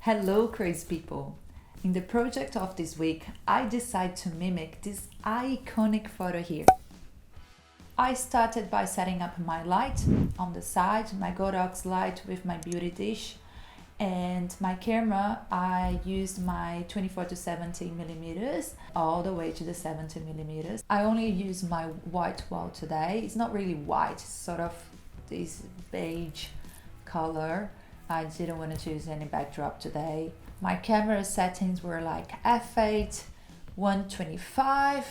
Hello, crazy people! In the project of this week, I decided to mimic this iconic photo here. I started by setting up my light on the side, my Godox light with my beauty dish, and my camera. I used my 24 to 70 millimeters all the way to the 70 millimeters. I only use my white wall today. It's not really white, it's sort of this beige color. I didn't want to choose any backdrop today. My camera settings were like f8, 125,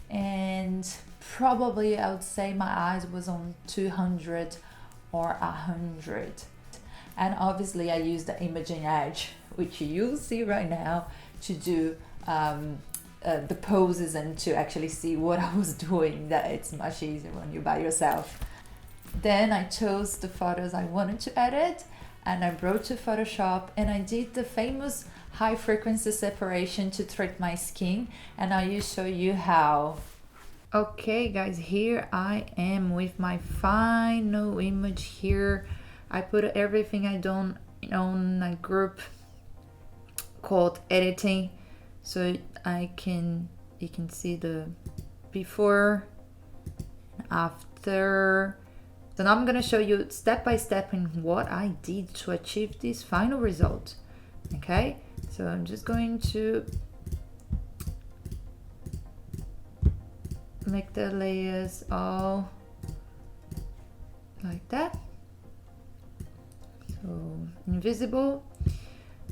and probably I would say my eyes was on 200 or 100. And obviously I used the imaging edge, which you'll see right now, to do the poses and to actually see what I was doing. That it's much easier when you're by yourself. Then I chose the photos I wanted to edit, and I brought to Photoshop and I did the famous high frequency separation to treat my skin, and I will show you how. Okay guys, here I am with my final image here. I put everything I done on a group called editing, so you can see the before and after. So now I'm gonna show you step by step in what I did to achieve this final result. Okay, so I'm just going to make the layers all like that, so invisible.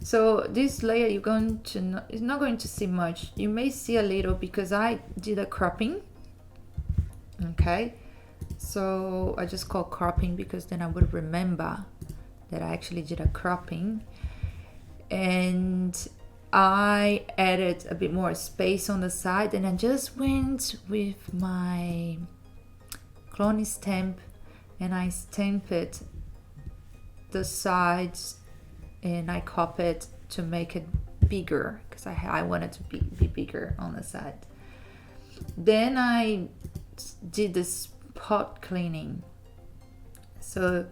So this layer you're going to is not going to see much. You may see a little because I did a cropping. Okay, so I just call cropping because then I would remember that I actually did a cropping, and I added a bit more space on the side, and I just went with my clone stamp and I stamped the sides and I copied to make it bigger because I wanted to be bigger on the side. Then I did the spot cleaning. So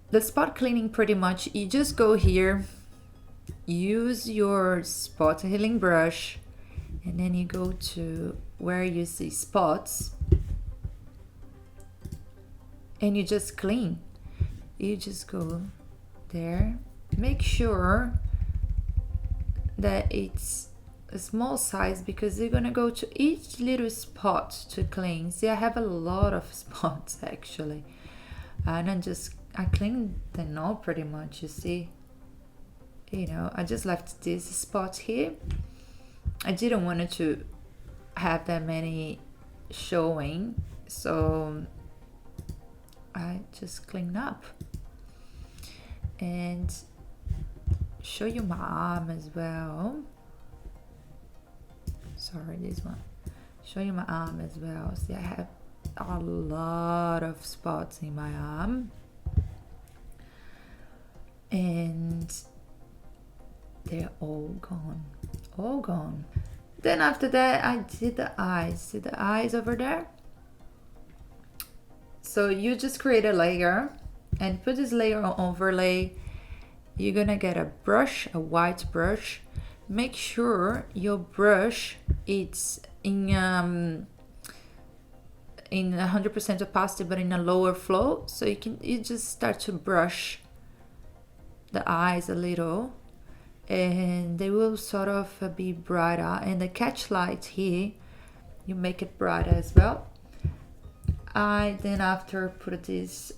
the spot cleaning, pretty much you just go here, use your spot healing brush, and then you go to where you see spots and you just clean. You just go there, make sure that it's a small size because you're gonna go to each little spot to clean. See, I have a lot of spots actually, and I cleaned them all pretty much. You see, I just left this spot here. I didn't want it to have that many showing, so I just cleaned up and show you my arm as well. Sorry, this one. Show you my arm as well. See, I have a lot of spots in my arm, and they're all gone. Then after that I did the eyes. See the eyes over there? So you just create a layer and put this layer on overlay. You're gonna get a brush, a white brush. Make sure your brush it's in 100% opacity but in a lower flow, so you just start to brush the eyes a little and they will sort of be brighter. And the catch light here, you make it brighter as well. I then after put this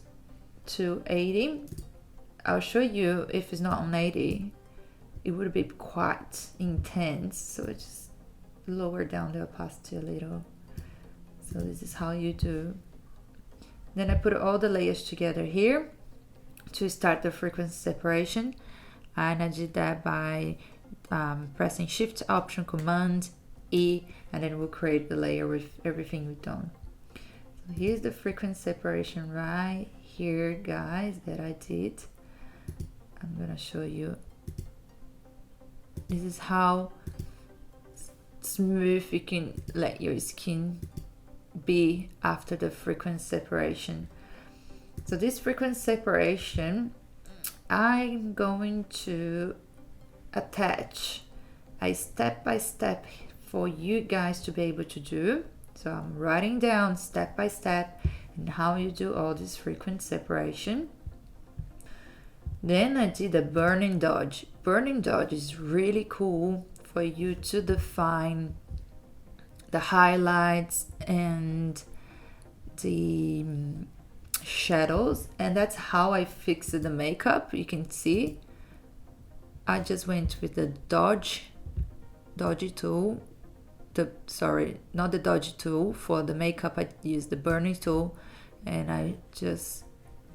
to 80. I'll show you if it's not on 80, it would be quite intense, so just lower down the opacity a little. So this is how you do. Then I put all the layers together here to start the frequency separation, and I did that by pressing Shift, Option, Command, E, and then we'll create the layer with everything we've done. So here's the frequency separation right here, guys, that I did. I'm gonna show you. This is how smooth you can let your skin be after the frequency separation. So this frequency separation I'm going to attach a step-by-step for you guys to be able to do. So I'm writing down step by step and how you do all this frequent separation. Then I did a burning dodge. Burning dodge is really cool for you to define the highlights and the shadows, and that's how I fixed the makeup. You can see I just went with the dodgy tool. Not the dodgy tool. For the makeup I used the burning tool, and I just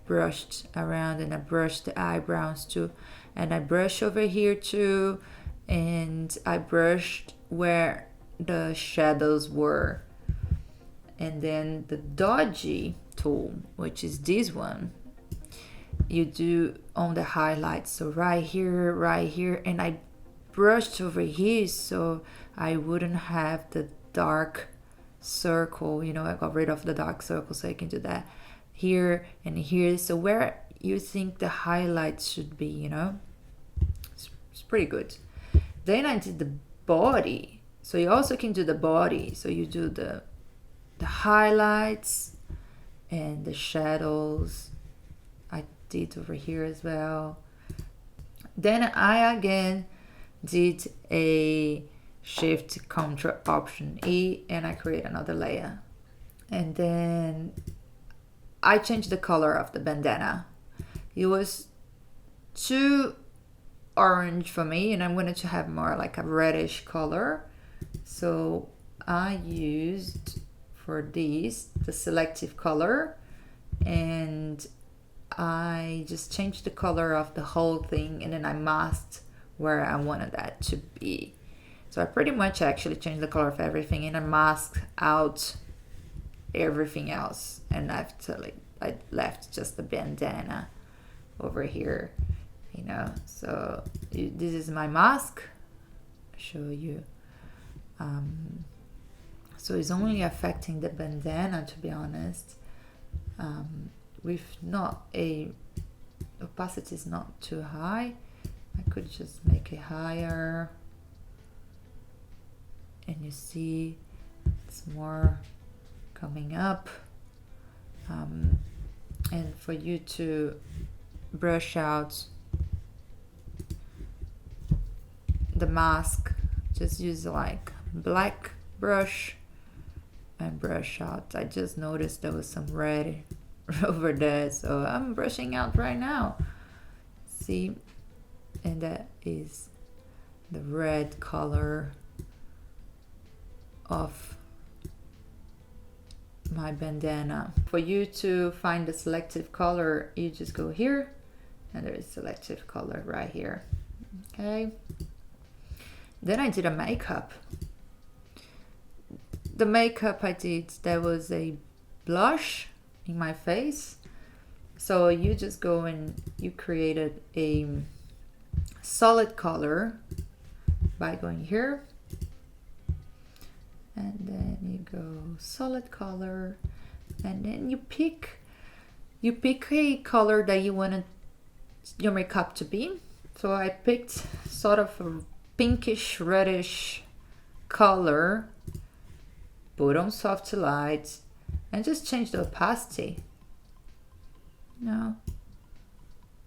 brushed around, and I brushed the eyebrows too, and I brushed over here too, and I brushed where the shadows were. And then the dodgy tool, which is this one, you do on the highlights, so right here, and I brushed over here so I wouldn't have the dark circle. I got rid of the dark circle so I can do that here and here. So where you think the highlights should be, it's pretty good. Then I did the body. So you also can do the body. So you do the highlights and the shadows. I did over here as well. Then I again did a Shift Ctrl Option E, and I create another layer. And then I changed the color of the bandana. It was too orange for me, and I wanted to have more like a reddish color. So I used for this the selective color, and I just changed the color of the whole thing, and then I masked where I wanted that to be. So I pretty much actually changed the color of everything, and I masked out everything else, and I left just the bandana over here, So this is my mask. I'll show you. So it's only affecting the bandana, to be honest. With not opacity is not too high. I could just make it higher, and you see it's more coming up. And for you to brush out the mask, just use like black brush and brush out. I just noticed there was some red over there, so I'm brushing out right now. See? And that is the red color of my bandana. For you to find the selective color, you just go here, and there is selective color right here. Okay. Then I did a makeup. The makeup I did, there was a blush in my face. So you just go and you created a solid color by going here, and then you go solid color, and then you pick a color that you wanted your makeup to be. So I picked sort of a pinkish reddish color, put on soft light, and just change the opacity.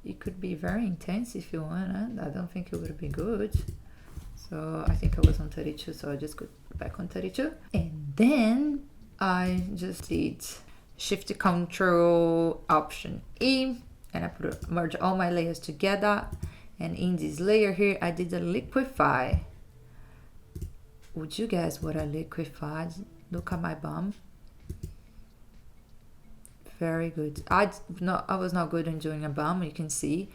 It could be very intense if you want it. I don't think it would be good. So I think I was on 32, so I just go back on 32. And then I just did Shift Ctrl Option E, and I merge all my layers together. And in this layer here, I did a liquify. Would you guess what I liquefied? Look at my bum. Very good. I was not good in doing a bum, you can see.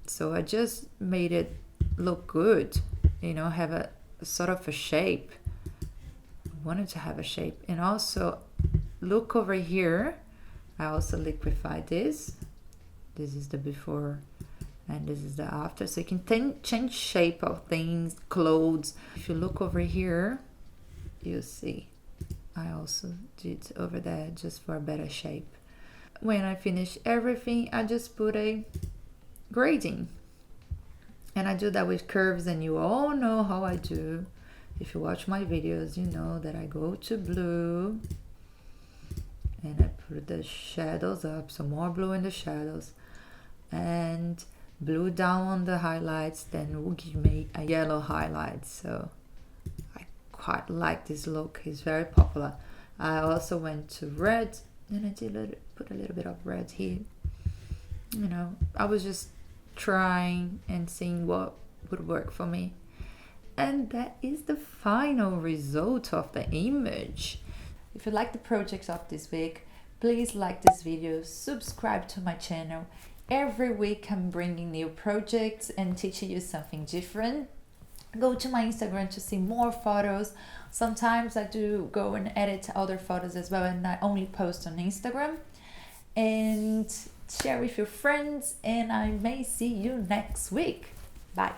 So I just made it look good, have a sort of a shape. I wanted to have a shape. And also look over here. I also liquefied this. This is the before and this is the after. So you can change shape of things, clothes. If you look over here, you'll see I also did over there just for a better shape. When I finish everything, I just put a grading. And I do that with curves, and you all know how I do. If you watch my videos, you know that I go to blue and I put the shadows up, some more blue in the shadows, and blue down on the highlights, then will give me a yellow highlight. So I quite like this look, it's very popular. I also went to red, and I put a little bit of red here. You know, I was just trying and seeing what would work for me. And that is the final result of the image. If you like the project of this week, please like this video, subscribe to my channel. Every week I'm bringing new projects and teaching you something different. Go to my Instagram to see more photos. Sometimes I do go and edit other photos as well, and I only post on Instagram. And share with your friends, and I may see you next week. Bye.